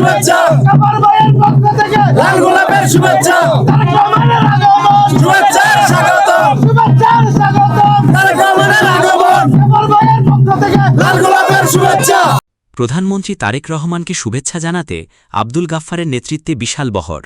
শুভেচ্ছা, কামাল ভাইয়ের পক্ষ থেকে লাল গোলাপের শুভেচ্ছা, তারেক রহমানের আগমন, শুভেচ্ছার স্বাগতম, শুভেচ্ছার স্বাগতম। তারেক রহমানের আগমন, কামাল ভাইয়ের পক্ষ থেকে লাল গোলাপের শুভেচ্ছা। প্রধানমন্ত্রী তারেক রহমানকে শুভেচ্ছা জানাতে আব্দুল গাফফারের নেতৃত্বে বিশাল বহর।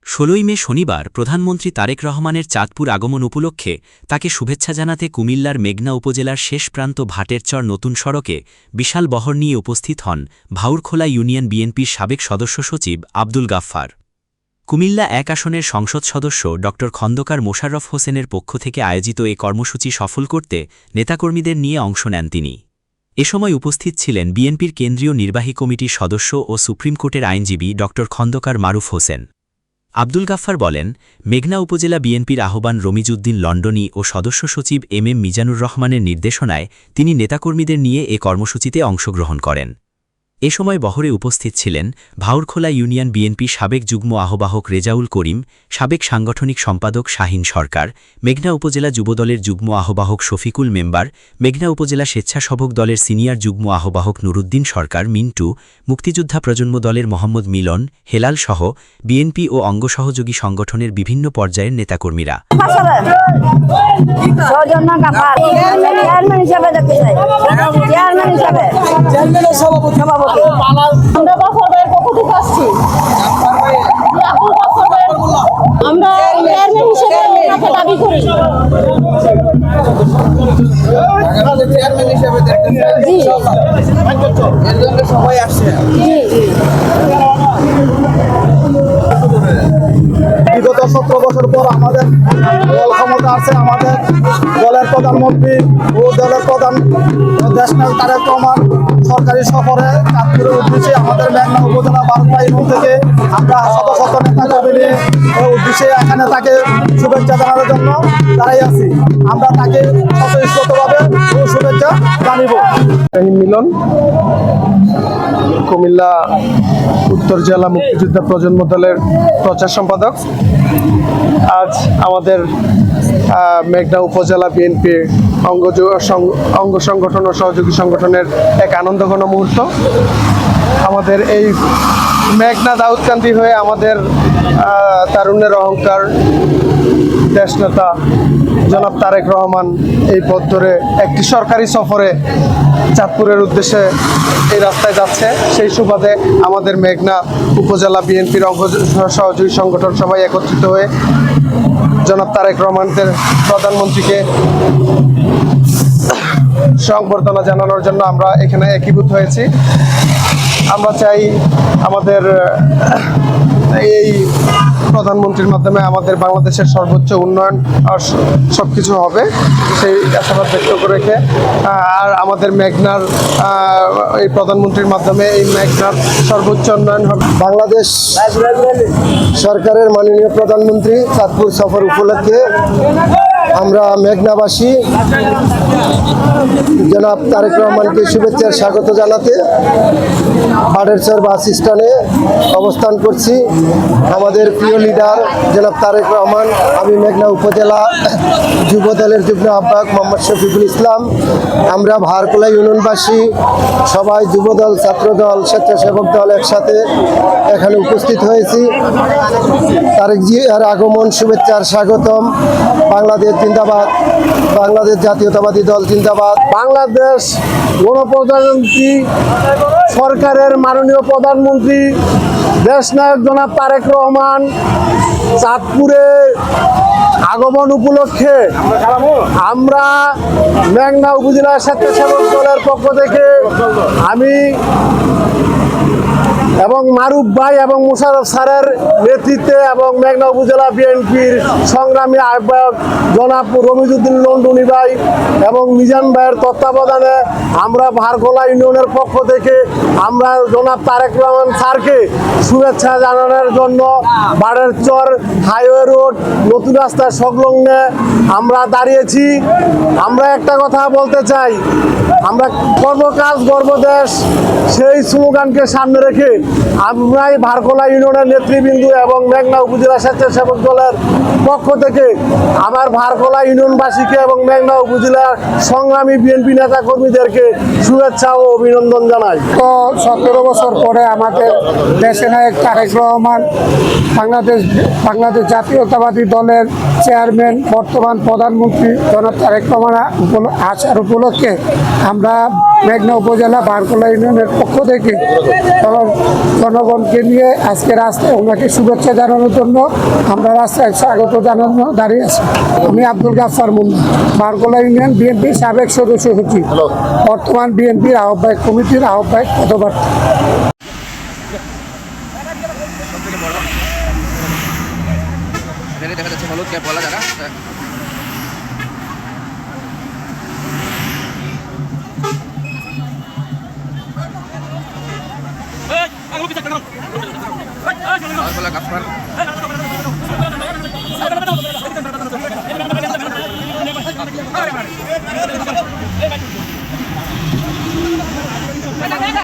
ষোলোই মে শনিবার প্রধানমন্ত্রী তারেক রহমানের চাঁদপুর আগমন উপলক্ষে তাকে শুভেচ্ছা জানাতে কুমিল্লার মেঘনা উপজেলার শেষ প্রান্ত ভাটেরচর নতুন সড়কে বিশাল বহর নিয়ে উপস্থিত হন ভাউরখোলা ইউনিয়ন বিএনপির সাবেক সদস্য সচিব আব্দুল গাফফার। কুমিল্লা ১ আসনের সংসদ সদস্য ড খন্দকার মোশাররফ হোসেনের পক্ষ থেকে আয়োজিত এ কর্মসূচি সফল করতে নেতাকর্মীদের নিয়ে অংশ নেন তিনি। এ সময় উপস্থিত ছিলেন বিএনপির কেন্দ্রীয় নির্বাহী কমিটির সদস্য ও সুপ্রিম কোর্টের আইনজীবী ড খন্দকার মারুফ হোসেন। আব্দুল গাফফার বলেন, মেঘনা উপজেলা বিএনপির আহ্বান রমিজউদ্দিন লন্ডনী ও সদস্য সচিব এম মিজানুর রহমানের নির্দেশনায় তিনি নেতাকর্মীদের নিয়ে এ কর্মসূচিতে অংশগ্রহণ করেন। এ সময় বহরে উপস্থিত ছিলেন ভাউরখোলা ইউনিয়ন বিএনপি সাবেক যুগ্ম আহ্বায়ক রেজাউল করিম, সাবেক সাংগঠনিক সম্পাদক শাহিন সরকার, মেঘনা উপজেলা যুবদলের যুগ্ম আহ্বায়ক শফিকুল মেম্বার, মেঘনা উপজেলা স্বেচ্ছাসেবক দলের সিনিয়র যুগ্ম আহ্বায়ক নুরুদ্দিন সরকার মিন্টু, মুক্তিযোদ্ধা প্রজন্ম দলের মোহাম্মদ মিলন, হেলাল সহ বিএনপি ও অঙ্গসহযোগী সংগঠনের বিভিন্ন পর্যায়ের নেতাকর্মীরা। আমরা গাফফার ভাইয়ের পক্ষ থেকে আসছি। আমরা চেয়ারম্যান হিসেবে ওনাকে দাবি করি। সবাই আসছে। বিগত 17 বছর পর আমাদের দল ক্ষমতা আছে। আমাদের দলের প্রধানমন্ত্রী ও দলের প্রধান দেশনায়ক তারেক রহমান সরকারি সফরে চাঁদপুরের উদ্দেশ্যে আমাদের মেঘনা উপজেলা বারোটা ইউনিয়ন থেকে আমরা শত শত নেতা কর্মী উদ্দেশ্যে এখানে তাকে শুভেচ্ছা জানানোর জন্য দাঁড়াই আছি। আমরা তাকে স্বতঃস্ফূর্তভাবে শুভেচ্ছা জানিব। মিলন, কুমিল্লা উত্তর জেলা মুক্তিযোদ্ধা প্রজন্ম দলের প্রচার সম্পাদক। আজ আমাদের মেঘনা উপজেলা বিএনপির অঙ্গ সংগঠন ও সহযোগী সংগঠনের এক আনন্দঘন মুহূর্ত। আমাদের এই মেঘনা দাউদকান্দি হয়ে আমাদের তারুণ্যের অহংকার দেশনেতা জনাব তারেক রহমান এই পথ ধরে একটি সরকারি সফরে চাঁদপুরের উদ্দেশ্যে এই রাস্তায় যাচ্ছে। সেই সুবাদে আমাদের মেঘনা উপজেলা বিএনপির অঙ্গ সহযোগী সংগঠন সবাই একত্রিত হয়ে জনাব তারেক রহমানের প্রধানমন্ত্রীকে সংবর্ধনা জানানোর জন্য আমরা এখানে একীভূত হয়েছি। আমরা চাই আমাদের এই প্রধানমন্ত্রীর মাধ্যমে আমাদের বাংলাদেশের সর্বোচ্চ উন্নয়ন আর সবকিছু হবে, সেই আশাবাদ ব্যক্ত করে রেখে আর আমাদের মেঘনার এই প্রধানমন্ত্রীর মাধ্যমে এই মেঘনার সর্বোচ্চ উন্নয়ন হবে। বাংলাদেশ সরকারের মাননীয় প্রধানমন্ত্রী চাঁদপুর সফর উপলক্ষে আমরা মেঘনাবাসী জনাব তারেক রহমানকে শুভেচ্ছার স্বাগত জানাতে ভাটেরচর বাস স্ট্যান্ডে অবস্থান করছি। আমাদের প্রিয় লিডার জনাব তারেক রহমান, আমি মেঘনা উপজেলা যুব দলের যুগ্ম আহ্বায়ক মোহাম্মদ শফিকুল ইসলাম, আমরা ভারকোলা ইউনিয়নবাসী সবাই যুবদল, ছাত্রদল, স্বেচ্ছাসেবক দল একসাথে এখানে উপস্থিত হয়েছি। তারেক জি এর আগমন শুভেচ্ছার স্বাগতম। বাংলাদেশ জিন্দাবাদ, বাংলাদেশ জাতীয়তাবাদী দল জিন্দাবাদ। বাংলাদেশ গণপ্রজাতন্ত্রী সরকারের মাননীয় প্রধানমন্ত্রী দেশনায়ক জনাব তারেক রহমান চাঁদপুরে আগমন উপলক্ষে আমরা মেঘনা উপজেলা স্বেচ্ছাসেবক দলের পক্ষ থেকে আমি এবং মারুফ ভাই এবং মোশাররফ স্যারের নেতৃত্বে এবং মেঘনা উপজেলা বিএনপির সংগ্রামী আহ্বায়ক জনাব রমিজউদ্দিন লন্ডনী ভাই এবং মিজান ভাইয়ের তত্ত্বাবধানে আমরা ভারকোলা ইউনিয়নের পক্ষ থেকে আমরা জনাব তারেক রহমান স্যারকে শুভেচ্ছা জানানোর জন্য ভাটেরচর হাইওয়ে রোড নতুন রাস্তার সংলগ্নে আমরা দাঁড়িয়েছি। আমরা একটা কথা বলতে চাই, আমরা কর্মকাজ গর্বদেশ সেই স্লোগানকে সামনে রেখে আমরাই ভারকোলা ইউনিয়নের নেতৃবৃন্দ এবং মেঘনা উপজেলা স্বেচ্ছাসেবক দলের পক্ষ থেকে আমার ভারকোলা ইউনিয়নবাসীকে এবং মেঘনা উপজেলার সংগ্রামী বিএনপি নেতা কর্মীদেরকে শুভেচ্ছা ও অভিনন্দন জানাই। তো 17 বছর পরে আমাদের দেশের নায়ক তারেক রহমান বাংলাদেশ জাতীয়তাবাদী দলের চেয়ারম্যান বর্তমান প্রধানমন্ত্রী জনাব তারেক রহমান আসার উপলক্ষে আমরা মেঘনা উপজেলা ভারকোলা ইউনিয়নের পক্ষ থেকে জনগণকে নিয়ে আজকে রাস্তায় ওনাকে শুভেচ্ছা জানানোর জন্য আমরা রাস্তায় স্বাগত জানানো দাঁড়িয়ে আছি। আমি আব্দুল গাফফার মুন্না, ভারকোলা ইউনিয়ন বিএনপির সাবেক সদস্য সচিব, বর্তমান বিএনপির আহ্বায়ক কমিটির আহ্বায়ক পদপ্রার্থী। এখানে দেখা যাচ্ছে হলুদ ক্যাপ বলা যারা গাফফার